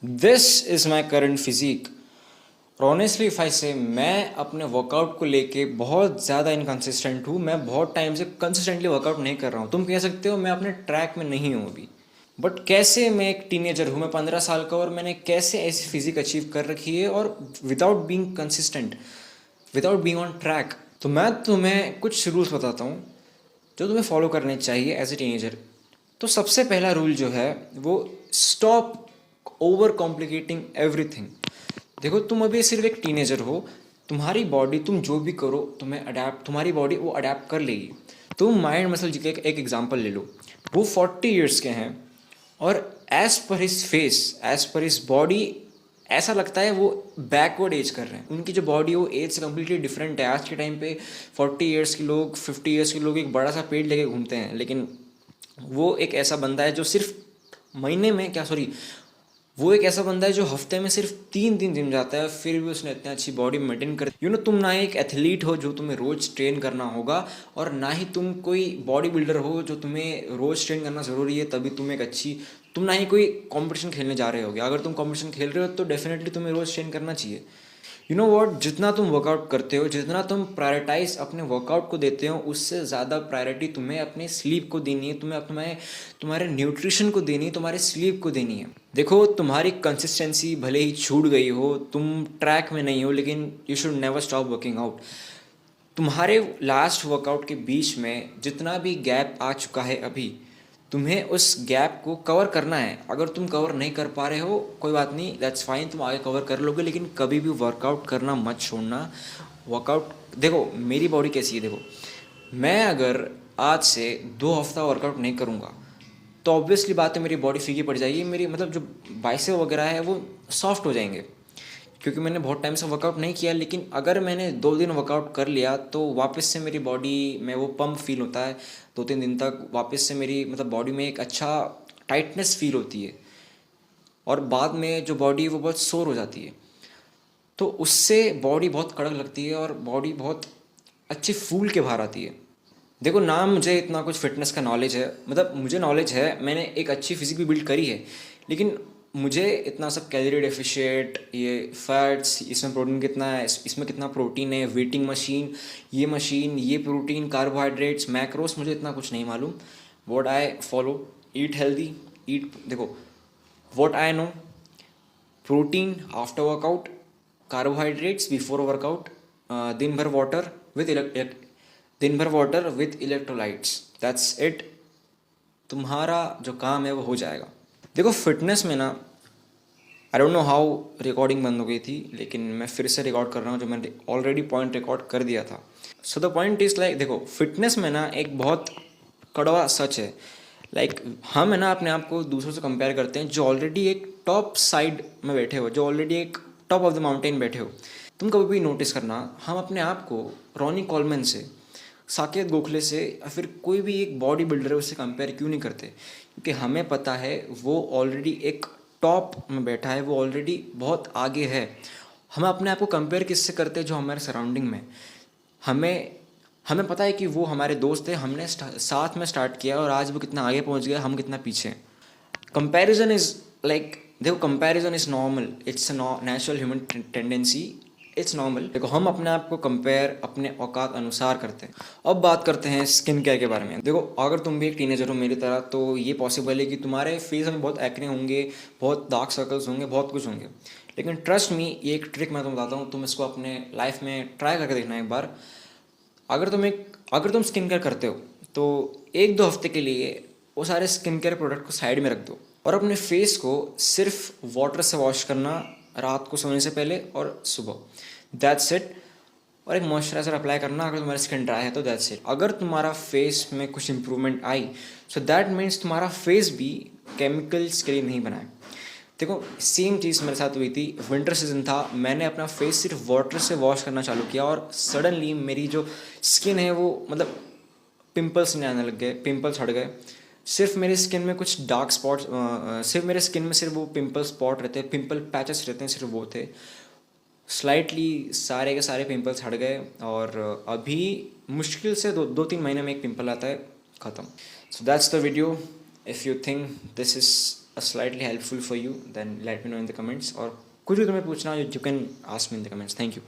This is my current physique. और honestly if I say, मैं अपने वर्कआउट को लेके बहुत ज़्यादा इनकन्सिस्टेंट हूँ। मैं बहुत टाइम से कंसिस्टेंटली वर्कआउट नहीं कर रहा हूँ। तुम कह सकते हो मैं अपने ट्रैक में नहीं हूँ अभी। बट कैसे, मैं एक टीनेजर हूँ, मैं 15 साल का, और मैंने कैसे ऐसी फिजिक अचीव कर रखी है, और without being consistent, without being on track. तो मैं तुम्हें कुछ रूल्स बताता हूँ जो तुम्हें फॉलो करने चाहिए एज ए टीनेजर। तो सबसे पहला रूल जो है वो, स्टॉप ओवर कॉम्प्लिकेटिंग एवरीथिंग। देखो, तुम अभी सिर्फ एक टीनेजर हो। तुम्हारी बॉडी, तुम जो भी करो, तुम्हें अडेप्ट, तुम्हारी बॉडी वो अडेप्ट कर लेगी। तुम माइंड मसल जी के एक एग्जांपल ले लो। वो 40 ईयर्स के हैं, और as per his face, as per his body, ऐसा लगता है वो बैकवर्ड एज कर रहे हैं। उनकी जो बॉडी वो एज से कम्प्लीटली डिफरेंट है। आज के टाइम पे 40 ईयर्स के लोग, 50 ईयर्स के लोग एक बड़ा सा पेड़ लेके घूमते हैं, लेकिन वो एक ऐसा बंदा है जो सिर्फ महीने में, क्या सॉरी, वो एक ऐसा बंदा है जो हफ्ते में सिर्फ 3 दिन जिम जाता है, फिर भी उसने इतनी अच्छी बॉडी मेंटेन कर। तुम ना ही एक एथलीट हो जो तुम्हें रोज ट्रेन करना होगा, और ना ही तुम कोई बॉडी बिल्डर हो जो तुम्हें रोज ट्रेन करना ज़रूरी है तभी तुम एक अच्छी, तुम ना ही कोई कंपटीशन खेलने जा रहे होगे। अगर तुम कंपटीशन खेल रहे हो तो डेफिनेटली तुम्हें रोज ट्रेन करना चाहिए। वॉट, जितना तुम वर्कआउट करते हो, जितना तुम प्रायोरिटाइज अपने वर्कआउट को देते हो, उससे ज़्यादा प्रायोरिटी तुम्हें अपने स्लीप को देनी है, तुम्हें अपने, तुम्हारे न्यूट्रिशन को देनी है, तुम्हारे स्लीप को देनी है। देखो, तुम्हारी कंसिस्टेंसी भले ही छूट गई हो, तुम ट्रैक में नहीं हो, लेकिन you should never stop working out. तुम्हारे लास्ट वर्कआउट के बीच में जितना भी गैप आ चुका है अभी, तुम्हें उस गैप को कवर करना है। अगर तुम कवर नहीं कर पा रहे हो, कोई बात नहीं, दैट्स फाइन, तुम आगे कवर कर लोगे, लेकिन कभी भी वर्कआउट करना मत छोड़ना। वर्कआउट, देखो मेरी बॉडी कैसी है, देखो मैं अगर आज से 2 हफ्ता वर्कआउट नहीं करूँगा तो ऑब्वियसली बात है, मेरी बॉडी फीकी पड़ जाएगी। मेरी मतलब जो बाइसेप वगैरह है वो सॉफ्ट हो जाएंगे, क्योंकि मैंने बहुत टाइम से वर्कआउट नहीं किया। लेकिन अगर मैंने 2 दिन वर्कआउट कर लिया तो वापस से मेरी बॉडी में वो पंप फील होता है। 2-3 दिन तक वापस से मेरी मतलब बॉडी में एक अच्छा टाइटनेस फील होती है, और बाद में जो बॉडी है वो बहुत सोर हो जाती है। तो उससे बॉडी बहुत कड़क लगती है, और बॉडी बहुत अच्छी फूल के बाहर आती है। देखो ना, मुझे इतना कुछ फिटनेस का नॉलेज है, मतलब मुझे नॉलेज है, मैंने एक अच्छी फिजिक भी बिल्ड करी है, लेकिन मुझे इतना सब कैलोरी डेफिशिएट, ये फैट्स, इसमें प्रोटीन कितना है, इसमें कितना प्रोटीन है, वेटिंग मशीन, ये प्रोटीन, कार्बोहाइड्रेट्स, मैक्रोस, मुझे इतना कुछ नहीं मालूम। What I follow, eat healthy, eat, देखो what I know, protein after workout, carbohydrates before workout, दिन भर वाटर विद दिन भर water with electrolytes, that's it. तुम्हारा जो काम है वो हो जाएगा। देखो फिटनेस में ना, I don't know how recording बंद हो गई थी, लेकिन मैं फिर से रिकॉर्ड कर रहा हूँ जो मैंने ऑलरेडी पॉइंट रिकॉर्ड कर दिया था। So the point is like, देखो फिटनेस में ना एक बहुत कड़वा सच है। लाइक हम है ना अपने आप को दूसरों से कंपेयर करते हैं जो ऑलरेडी एक टॉप साइड में बैठे हो, जो ऑलरेडी एक टॉप ऑफ द माउंटेन बैठे हो। तुम कभी भी नोटिस करना, हम अपने आप को रॉनी कॉलमैन से, साकेत गोखले से, या फिर कोई भी एक बॉडी बिल्डर है उससे कंपेयर क्यों नहीं करते? क्योंकि हमें पता है वो ऑलरेडी एक टॉप में बैठा है, वो ऑलरेडी बहुत आगे है। हम अपने आप को कंपेयर किससे करते हैं? जो हमारे सराउंडिंग में, हमें हमें पता है कि वो हमारे दोस्त है, हमने साथ में स्टार्ट किया, और आज वो कितना आगे पहुंच गया, हम कितना पीछे। कंपैरिजन इज़ लाइक, देखो comparison is normal, it's a natural human tendency, it's normal. देखो हम अपने आप को कंपेयर अपने औकात अनुसार करते हैं। अब बात करते हैं स्किन केयर के बारे में। देखो अगर तुम भी एक टीनेजर हो मेरी तरह, तो ये पॉसिबल है कि तुम्हारे फेस में बहुत एक्ने होंगे, बहुत डार्क सर्कल्स होंगे, बहुत कुछ होंगे। लेकिन ट्रस्ट मी, ये एक ट्रिक मैं तुम्हें बताता हूँ, तुम इसको अपने लाइफ में ट्राई करके देखना एक बार। अगर तुम स्किन केयर करते हो तो 1-2 हफ्ते के लिए वो सारे स्किन केयर प्रोडक्ट को साइड में रख दो, और अपने फेस को सिर्फ वाटर से वॉश करना, रात को सोने से पहले और सुबह, दैट्स इट। और एक मॉइस्चराइज़र अप्लाई करना अगर तुम्हारी स्किन ड्राई है तो, दैट्स इट। अगर तुम्हारा फेस में कुछ improvement I, so that means तुम्हारा फेस भी केमिकल्स के लिए नहीं बना है। देखो सेम चीज़ मेरे साथ हुई थी, विंटर सीजन था, मैंने अपना फेस सिर्फ वाटर से वॉश करना चालू किया, और सडनली मेरी जो स्किन है वो मतलब पिंपल्स नहीं आने लग गए, पिंपल्स हट गए। सिर्फ मेरी स्किन में कुछ डार्क स्पॉट्स, सिर्फ मेरे स्किन में सिर्फ वो पिंपल स्पॉट रहते हैं, पिंपल पैचेस रहते हैं, सिर्फ वो थे। स्लाइटली सारे के सारे पिंपल्स हट गए, और अभी मुश्किल से 2-3 महीने में एक पिंपल आता है, ख़त्म। So that's the video. If you think this is slightly helpful for you, then let me know in the comments. और कुछ भी तुम्हें पूछना हो, you can ask me in the comments. Thank you.